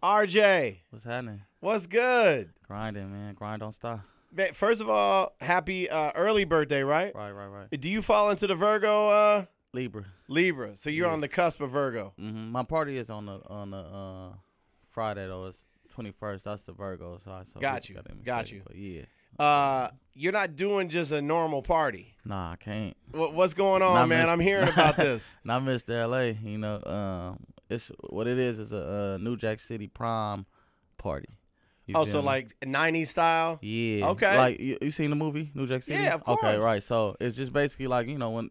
RJ, What's happening? what's good? Grinding, man. Grind don't stop. Man, first of all, happy early birthday, right? Right. Do you fall into the Virgo Libra. Libra? So you're Yeah. on the cusp of Virgo. My party is on the Friday though. It's 21st. That's the Virgo. So Got you. But yeah. You're not doing just a normal party. Nah, I can't. What's going on, man? I'm hearing about this. Not Mr. LA. You know, it's what it is a New Jack City prom party. You Oh, feel so me? like 90s style? Yeah. Okay. Like you seen the movie New Jack City? Yeah, of course. Okay, right. So it's just basically like, you know, when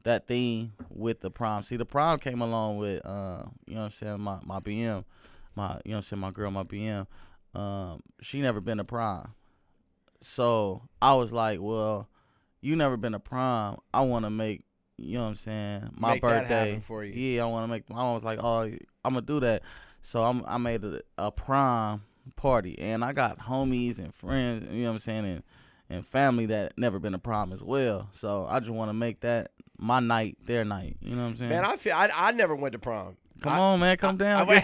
that theme with the prom. See, the prom came along with you know what I'm saying, my BM, my girl, my BM. She never been to prom. So I was like, well, you never been to prom. I want to make, you know what I'm saying, my Make that birthday happen for you. Yeah, I want to make. I was like, oh, I'm gonna do that. So I made a prom party, and I got homies and friends, you know what I'm saying, and family that never been to prom as well. So I just want to make that my night, their night. You know what I'm saying? Man, I never went to prom. Come on, man, come down. Man.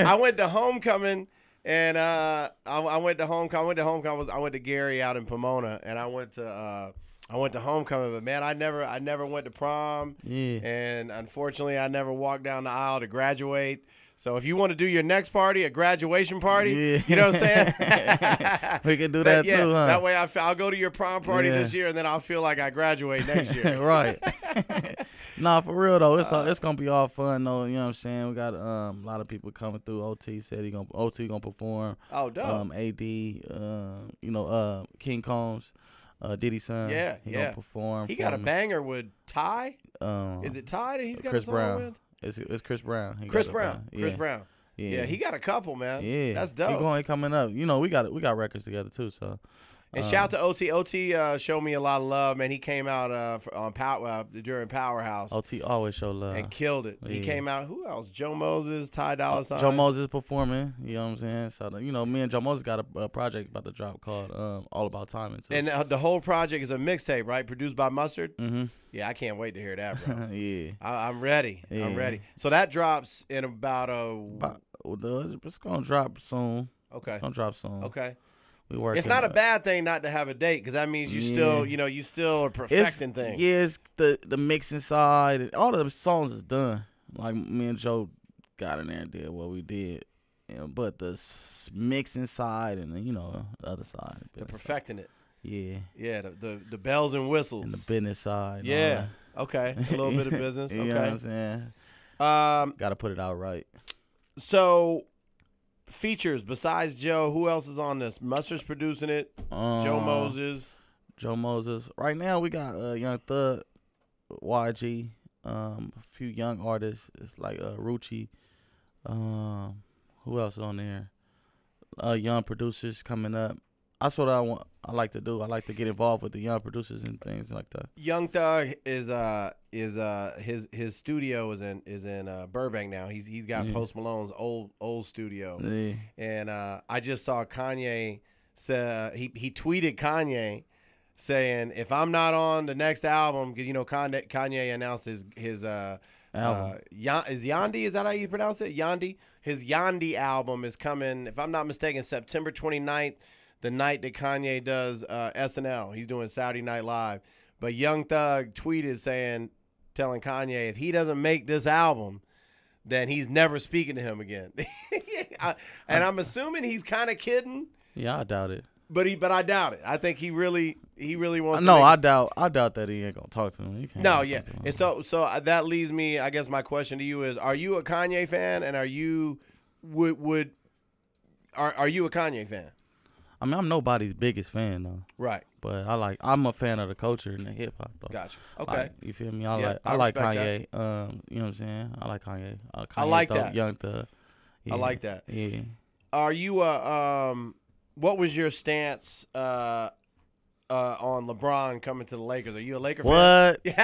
I went to homecoming, and I went to homecoming. I went to Gary out in Pomona, and I went to homecoming. But man, I never went to prom. Yeah. And unfortunately, I never walked down the aisle to graduate. So if you want to do your next party, a graduation party, Yeah. you know what I'm saying? We can do that too, huh? That way I'll go to your prom party this year, and then I'll feel like I graduate next year. Right. Nah, for real though, it's gonna be all fun though. You know what I'm saying? We got a lot of people coming through. OT said OT gonna perform. Oh, dope. AD, King Combs, Diddy son. Yeah, he gonna perform. He got a banger with Ty. Um, Is it Ty that he's got Chris a song Brown. with? It's Chris Brown. Chris Brown. Chris Brown. Yeah. Yeah, he got a couple, man. Yeah, That's dope. He coming up. You know, we got records together too. So. And shout out to OT. OT showed me a lot of love, man. He came out on during Powerhouse. OT always show love. And killed it. He came out. Who else? Joe Moses, Ty Dolla $ign. Joe Moses performing. You know what I'm saying? So, you know, me and Joe Moses got a project about to drop called All About Timing. Too. And the whole project is a mixtape, right? Produced by Mustard? Mm-hmm. Yeah, I can't wait to hear that, bro. Yeah. I'm ready. Yeah. I'm ready. So that drops in about it's going to drop soon. Okay. It's going to drop soon. Okay. We working. It's not a bad thing not to have a date, because that means you still are perfecting things. Yeah, it's the mixing side. All the songs is done. Like me and Joe got in there and did what we did. But the mixing side and the other side. They're perfecting it. Yeah. Yeah, the bells and whistles. And the business side. Yeah. Okay. A little bit of business. Okay. You know what I'm saying? Got to put it out right. So, features besides Joe, who else is on this? Mustard's producing it. Joe Moses. Right now we got Young Thug, YG, a few young artists. It's like Rucci. Who else is on there? Young producers coming up. That's what I like to do. I like to get involved with the young producers and things like that. Young Thug is his studio is in Burbank now. He's got Post Malone's old studio. Yeah. And I just saw Kanye say he tweeted Kanye saying, if I'm not on the next album, because Kanye announced his album. Is Yandi, is that how you pronounce it? Yandi? His Yandi album is coming, if I'm not mistaken, September 29th. The night that Kanye does SNL. He's doing Saturday Night Live. But Young Thug tweeted telling Kanye, if he doesn't make this album, then he's never speaking to him again. And I'm assuming he's kind of kidding. Yeah, I doubt it. But I doubt it. I think he really wants No, to I doubt that he ain't going to talk to him. He can't No, yeah. talk to him. And so that leads me, I guess my question to you is, are you a Kanye fan, and are you are you a Kanye fan? I mean, I'm nobody's biggest fan though. Right. But I'm a fan of the culture and the hip hop though. Gotcha. Okay. Like, you feel me? I I like respect Kanye. You know what I'm saying? I like Kanye. Kanye I like Thug, that. Young Thug. Yeah. I like that. Yeah. Are you what was your stance on LeBron coming to the Lakers? Are you a Laker fan? What? Yeah,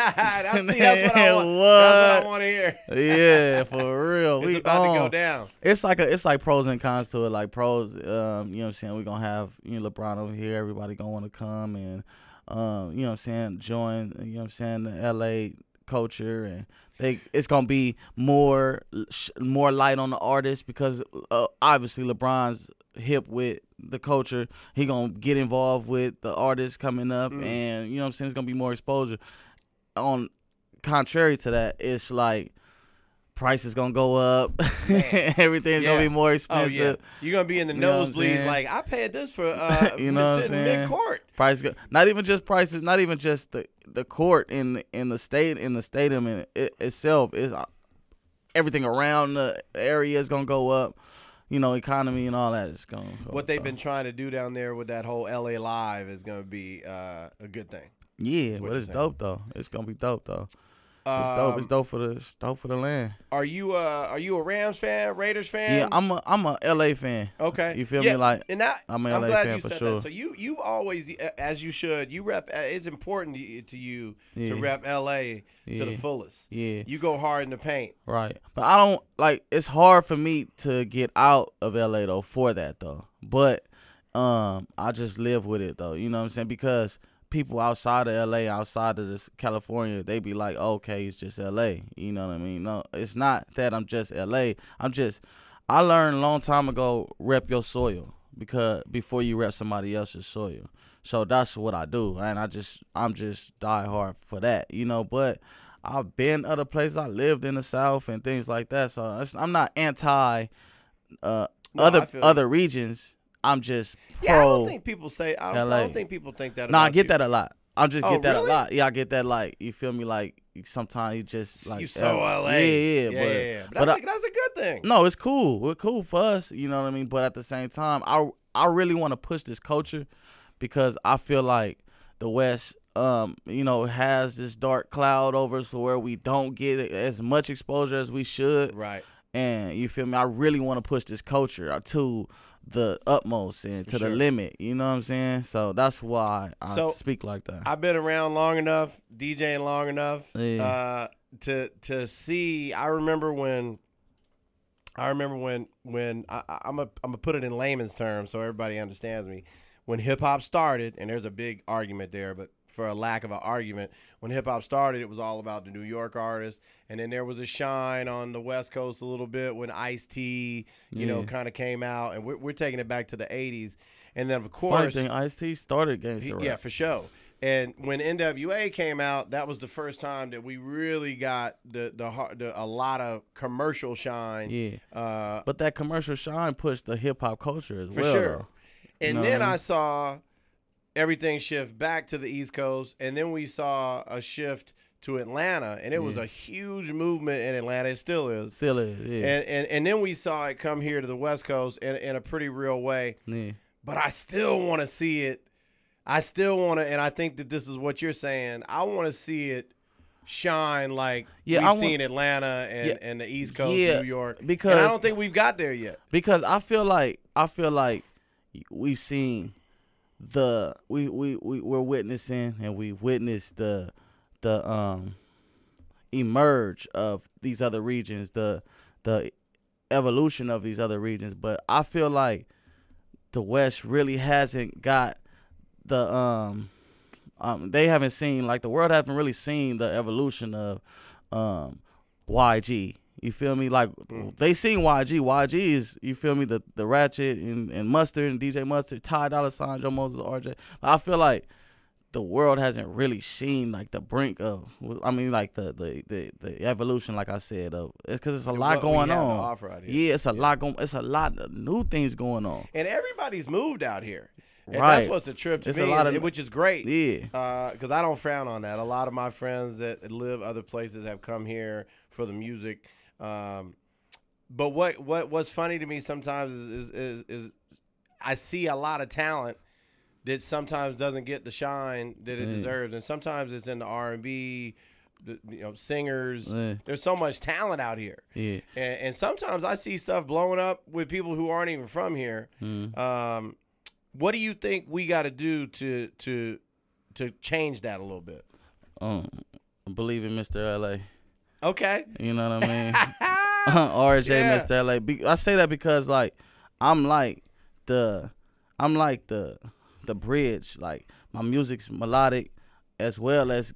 that's what I want. That's what I want to hear. Yeah, for real. It's about to go down. It's like pros and cons to it. Like pros, you know what I'm saying, we're gonna have LeBron over here, everybody gonna wanna come and you know what I'm saying, join, you know what I'm saying, the LA culture, and it's gonna be more light on the artist because obviously LeBron's hip with the culture. He gonna get involved with the artists coming up, and you know what I'm saying. It's gonna be more exposure. On contrary to that, it's like price is gonna go up. Everything's gonna be more expensive. Oh, yeah. You're gonna be in the nosebleeds. Like I paid this for you know what I'm saying? Mid court. Price not even just prices, not even just the court in the stadium itself is everything around the area is gonna go up. You know, economy and all that is gonna go what up, they've been trying to do down there with that whole LA Live is gonna be a good thing. Yeah, but it's dope though. It's gonna be dope though. It's dope. It's dope for the land. Are you a Rams fan, Raiders fan? Yeah, I'm a LA fan. Okay, you feel me? Like, and that, I'm a LA glad fan you for said sure. That. So you always, as you should, you rep. It's important to you to rep LA to the fullest. Yeah, you go hard in the paint. Right, but I don't like. It's hard for me to get out of LA though for that though. But I just live with it though. You know what I'm saying? Because people outside of LA, outside of this California, they be like, okay, it's just LA. You know what I mean? No, it's not that I'm just LA. I learned a long time ago, rep your soil because before you rep somebody else's soil. So that's what I do. And I'm just die hard for that, you know, but I've been other places. I lived in the South and things like that. So I'm not anti other regions. I'm just pro. I don't think people say. I don't think people think that. No, I get that a lot. I just get that really? a lot. Yeah, I get that. Like, you feel me? Like sometimes you just like you so LA. Yeah. But that's a good thing. No, it's cool. We're cool for us. You know what I mean? But at the same time, I really want to push this culture because I feel like the West, you know, has this dark cloud over us where we don't get as much exposure as we should. Right. And you feel me? I really want to push this culture to the utmost and to the limit, you know what I'm saying? So that's why I speak like that. I've been around long enough, DJing long enough, to see. I remember when I'm gonna put it in layman's terms so everybody understands me. When hip hop started, and there's a big argument there, but for a lack of an argument, when hip hop started, it was all about the New York artists, and then there was a shine on the West Coast a little bit when Ice-T, you know, kind of came out, and we're taking it back to the '80s, and then of course, funny thing, Ice-T started gangsta rap. Yeah, for sure. And when NWA came out, that was the first time that we really got a lot of commercial shine. Yeah, but that commercial shine pushed the hip hop culture as well. For sure. Though. And then I saw everything shift back to the East Coast, and then we saw a shift to Atlanta, and it was a huge movement in Atlanta. It still is. Yeah. And then we saw it come here to the West Coast in a pretty real way. Yeah. But I still want to see it. I still want to, and I think that this is what you're saying. I want to see it shine like we've seen Atlanta and the East Coast, New York. Because and I don't think we've got there yet. Because I feel like we've seen we're witnessing, and we witnessed the emerge of these other regions, the evolution of these other regions. But I feel like the West really hasn't got the they haven't seen, like, the world haven't really seen the evolution of YG. You feel me? Like, they seen YG. YG is, you feel me, the Ratchet and Mustard and DJ Mustard, Ty Dolla $ign, Joe Moses, RJ. But I feel like the world hasn't really seen, like, the brink of, I mean, like, the evolution, like I said, of, because it's a lot going on. Yeah, it's a lot going. It's a lot of new things going on. And everybody's moved out here. And right. That's what's a trip to me, which is great. Yeah. Because I don't frown on that. A lot of my friends that live other places have come here for the music. But what's funny to me sometimes is I see a lot of talent that sometimes doesn't get the shine that it deserves, and sometimes it's in the R&B, singers. There's so much talent out here. Yeah. And sometimes I see stuff blowing up with people who aren't even from here. What do you think we got to do to change that a little bit? Believe in Mr. LA. Okay. You know what I mean? RJ, yeah. Mr. LA. I say that because, like, I'm like the bridge. Like, my music's melodic as well as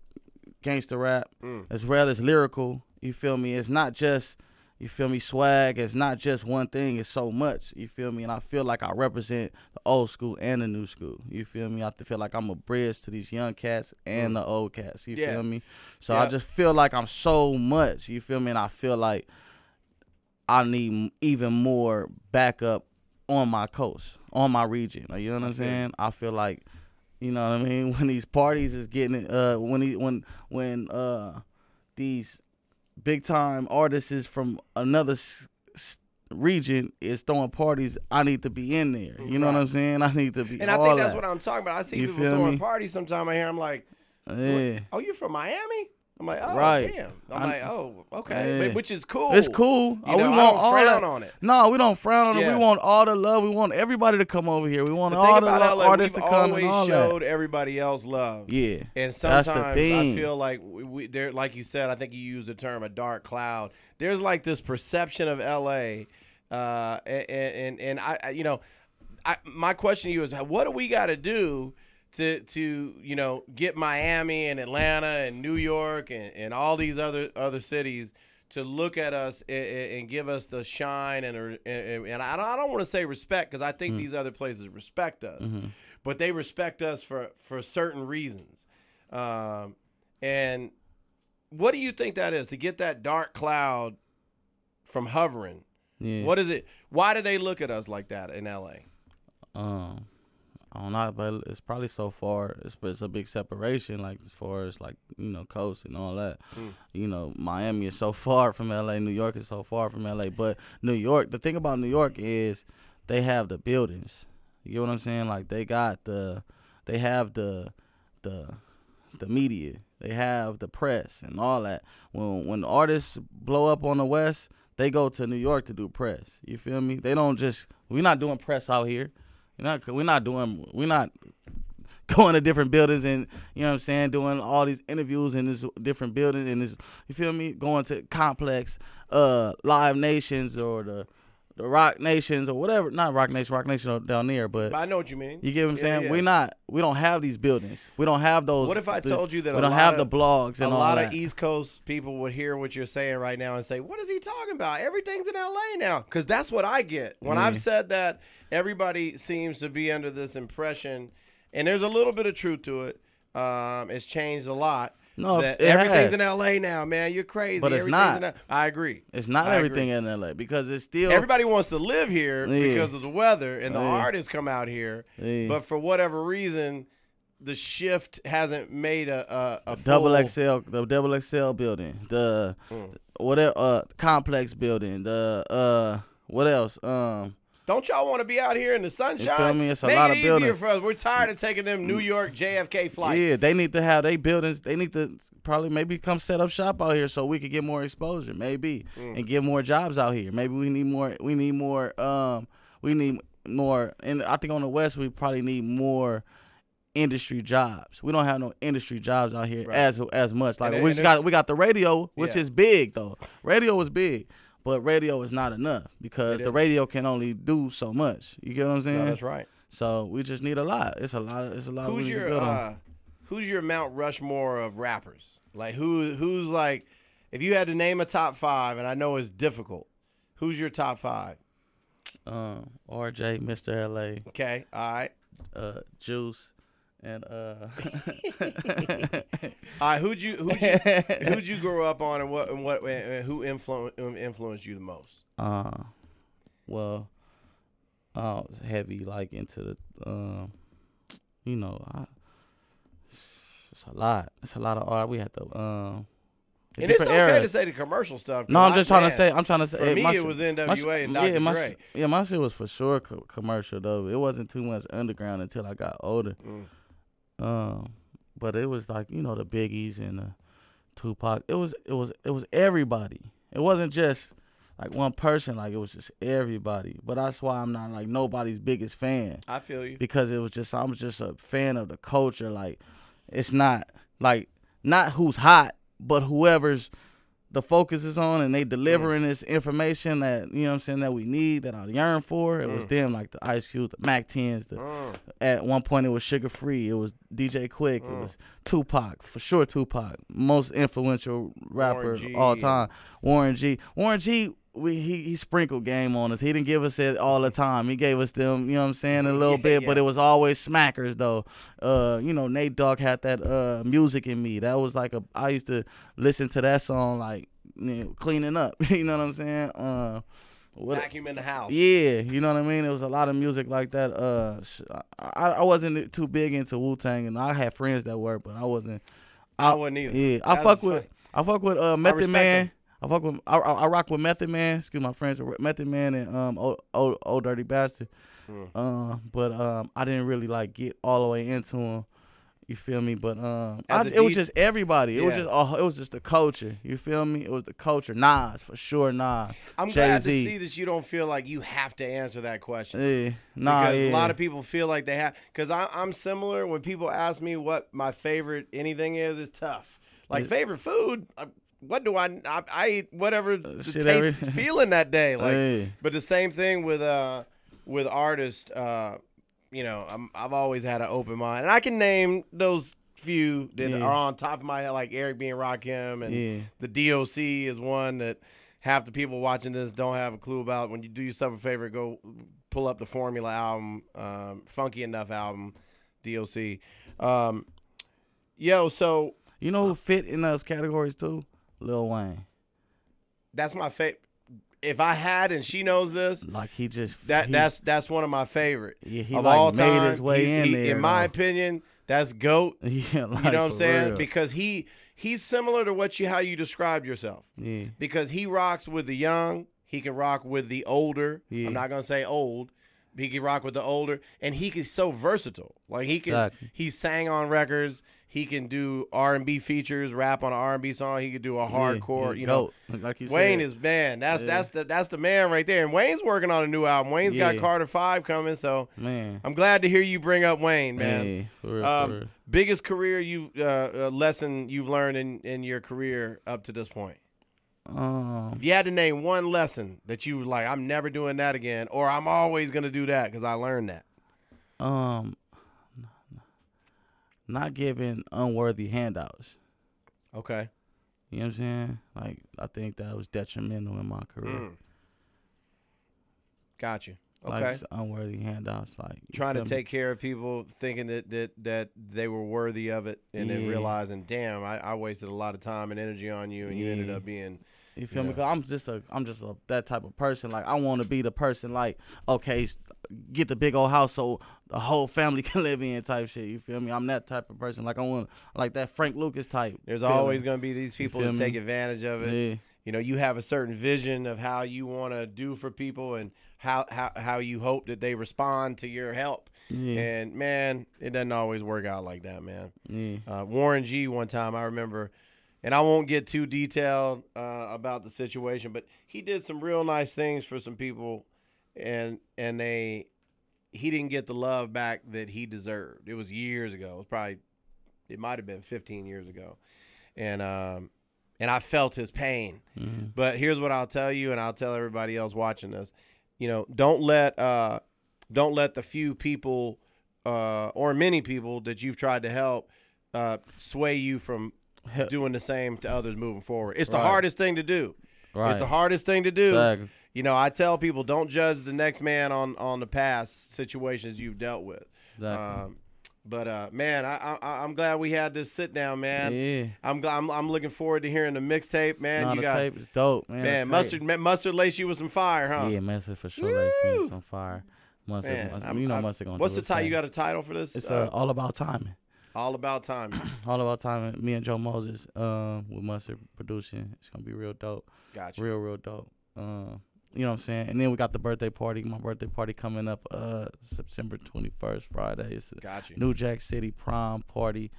gangster rap as well as lyrical. You feel me? It's not just, you feel me, swag. It's not just one thing. It's so much. You feel me? And I feel like I represent the old school and the new school. You feel me? I feel like I'm a bridge to these young cats and the old cats. You feel me? So I just feel like I'm so much. You feel me? And I feel like I need even more backup on my coast, on my region. Like, you know what I'm saying? I feel like, you know what I mean, when these parties is getting when these big time artists is from another region is throwing parties, I need to be in there. You know what I'm saying? I need to be. And I think that's what I'm talking about. I see people throwing parties sometime I hear. I'm like, oh, you from Miami? I'm like, oh, damn. I'm like, oh, okay. Which is cool. It's cool. You know, we want all frown on it. No, we don't frown on it. We want all the love. We want everybody to come over here. We want all the artists to come and all that. We've always showed everybody else love. Yeah. And sometimes I feel like there, like you said, I think you used the term a dark cloud. There's like this perception of L.A. And I you know, my question to you is, what do we got to do to you know, get Miami and Atlanta and New York and all these other cities to look at us and give us the shine and I don't want to say respect, because I think these other places respect us, but they respect us for certain reasons. And what do you think that is, to get that dark cloud from hovering? Yeah. What is it? Why do they look at us like that in LA? I don't know, but it's probably so far. It's a big separation, like as far as like, you know, coast and all that. You know, Miami is so far from LA. New York is so far from LA. But New York, the thing about New York is they have the buildings. You get what I'm saying? Like they have the media. They have the press and all that. When artists blow up on the West, they go to New York to do press. You feel me? They don't just, we're not doing press out here. We're not going to different buildings and, you know what I'm saying, doing all these interviews in this different building and this, you feel me, going to Complex, Live Nations or the Rock Nations or whatever. Not Rock Nation down there, but I know what you mean. You get what I'm saying? Yeah. We don't have these buildings. We don't have those. What if I told you that we don't have the blogs and all that? A lot of East Coast people would hear what you're saying right now and say, what is he talking about? Everything's in LA now. Because that's what I get. When I've said that, everybody seems to be under this impression, and there's a little bit of truth to it. It's changed a lot. No, everything's in LA now, man. You're crazy. But it's not. I agree. It's not everything in LA, because it's still. Everybody wants to live here because of the weather, and the artists come out here. But for whatever reason, the shift hasn't made a double XL, the double XL building, the whatever Complex building, the what else? Don't y'all want to be out here in the sunshine? You feel me? It's a lot of buildings. Make it easier for us. We're tired of taking them New York JFK flights. Yeah, they need to have their buildings. They need to probably maybe come set up shop out here so we could get more exposure, maybe, and get more jobs out here. Maybe we need more. We need more. And I think on the West we probably need more industry jobs. We don't have no industry jobs out here as much. Like we got the radio, which is big though. Radio is big. But radio is not enough, because the radio can only do so much. You get what I'm saying? No, that's right. So we just need a lot. It's a lot. Who's your Mount Rushmore of rappers? Like who's like, if you had to name a top 5, and I know it's difficult, who's your top 5? RJ, Mr. LA. Okay, all right. Juice. And all right, who'd you grow up on, and who influenced you the most? Well, I was heavy like into the you know, it's a lot. It's a lot of art. We had to and it's okay to say the commercial stuff. No, I'm trying to say. For me, it was NWA and Dr. Dre. Yeah, my shit was for sure commercial though. It wasn't too much underground until I got older. But it was like, you know, the Biggies and the Tupac. It was everybody. It wasn't just like one person. Like, it was just everybody. But that's why I'm not like nobody's biggest fan. I feel you. Because I'm just a fan of the culture. Like, it's not like, not who's hot, but whoever's the focus is on and they delivering this information that, you know what I'm saying, that we need, that I yearn for. It was them, like the Ice Cube, the Mac 10s. At one point, it was Sugar Free. It was DJ Quick. It was Tupac, for sure Tupac. Most influential rapper of all time. Warren G. Warren G, he sprinkled game on us. He didn't give us it all the time. He gave us them, you know what I'm saying, a little bit, but it was always smackers, though. You know, Nate Dogg had that Music in Me. That was like I used to listen to that song like, you know, cleaning up. You know what I'm saying? Vacuum in the house. Yeah, you know what I mean? It was a lot of music like that. I wasn't too big into Wu-Tang, and I had friends that were, but I wasn't. I wasn't either. Yeah, I fuck with Method Man. I rock with Method Man. Excuse my friends, Method Man and Old Dirty Bastard. But I didn't really like get all the way into him. You feel me? But it was just everybody. It was just the culture. You feel me? It was the culture. Nas, for sure. Nas. I'm glad to see that you don't feel like you have to answer that question. Yeah. Because a lot of people feel like they have. Because I'm similar. When people ask me what my favorite anything is, it's tough. Like favorite food. What do I eat whatever the taste is feeling that day. Like, but the same thing with artists. You know, I've always had an open mind, and I can name those few that are on top of my head, like Eric B. and Rakim, and the DOC is one that half the people watching this don't have a clue about. When you do yourself a favor, go pull up the Formula album, Funky Enough album, DOC. So you know who fit in those categories too? Lil Wayne. That's my favorite. If I had, and she knows this, like that's one of my favorite. Yeah, he of like all made time. His way in there. In my opinion, that's GOAT. Yeah, like, you know what I'm saying? real. Because he's similar to how you described yourself. Yeah. Because he rocks with the young, he can rock with the older. Yeah. I'm not gonna say old. He can rock with the older, and he's so versatile. Like he sang on records. He can do R&B features, rap on an R&B song. He could do a hardcore. You know, like you Wayne said. is man. That's the man right there. And Wayne's working on a new album. Wayne's got Carter 5 coming. So man, I'm glad to hear you bring up Wayne, man. For real. Biggest career lesson you've learned in your career up to this point. If you had to name one lesson that you were like, I'm never doing that again, or I'm always gonna do that because I learned that. Not giving unworthy handouts. Okay. You know what I'm saying? Like, I think that was detrimental in my career. Got you. Okay. Like, unworthy handouts, like trying to take care of people, thinking that they were worthy of it, and then realizing, damn, I wasted a lot of time and energy on you, and you ended up being. You feel me? Because I'm just that type of person. Like, I want to be the person, like, okay, get the big old house so the whole family can live in type shit. You feel me? I'm that type of person. Like, I want like that Frank Lucas type. There's always gonna be these people that take advantage of it. Yeah. You know, you have a certain vision of how you want to do for people and how you hope that they respond to your help. Yeah. And man, it doesn't always work out like that, man. Yeah. Warren G one time, I remember. And I won't get too detailed about the situation, but he did some real nice things for some people, and he didn't get the love back that he deserved. It was years ago. It might have been 15 years ago, and I felt his pain. Mm-hmm. But here's what I'll tell you, and I'll tell everybody else watching this. You know, don't let the few people or many people that you've tried to help sway you from doing the same to others moving forward. It's the hardest thing to do. Right. It's the hardest thing to do. Exactly. You know, I tell people, don't judge the next man on the past situations you've dealt with. Exactly. But man, I'm glad we had this sit down, man. Yeah. I'm looking forward to hearing the mixtape, man. No, the tape is dope, man. Mustard laced you with some fire, huh? Yeah, Mustard for sure laced me with some fire. Mustard, you know Mustard gonna what's do the title? You got a title for this? It's all about timing. All about timing. All about timing. Me and Joe Moses with Mustard producing. It's gonna be real dope. Gotcha. Real dope. You know what I'm saying? And then we got the birthday party. My birthday party coming up September 21st, Friday. It's Gotcha. New Jack City prom party.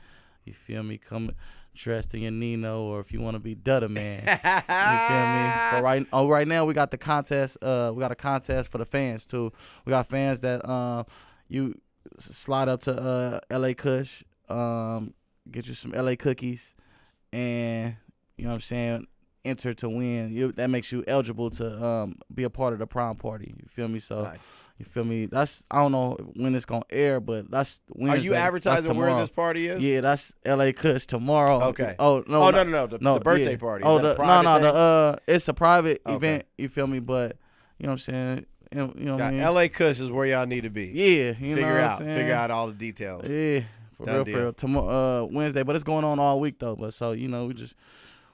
You feel me? Come dressed in your Nino, or if you want to be Dutta Man. You feel me? But right now we got the contest. We got a contest for the fans too. We got fans that you slide up to LA Kush, get you some LA cookies, and you know what I'm saying, enter to win. That makes you eligible to be a part of the prom party. You feel me? So Nice. you feel me? That's I don't know when it's gonna air, but that's Wednesday. Are you advertising where this party is? Yeah, that's L.A. Kush tomorrow. Okay. Oh no. No. The birthday party. Oh, Is that a private thing? it's a private Okay. event. You feel me? But you know what I'm saying. You know what I mean? L.A. Kush is where y'all need to be. Yeah, you know what I'm saying? Figure out all the details. Yeah, for real. Tomorrow, Wednesday, but it's going on all week though. But so you know,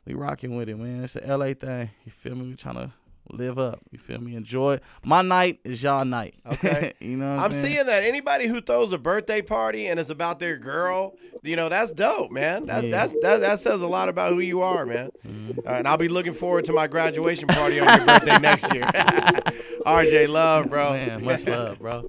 we rocking with it, man. It's an LA thing. You feel me? We trying to live up. You feel me? Enjoy it. My night is y'all night. Okay. You know what I'm saying? seeing that anybody who throws a birthday party and it's about their girl, you know, that's dope, man. That says a lot about who you are, man. And I'll be looking forward to my graduation party on your birthday next year. RJ, love, bro. Man, much love, bro.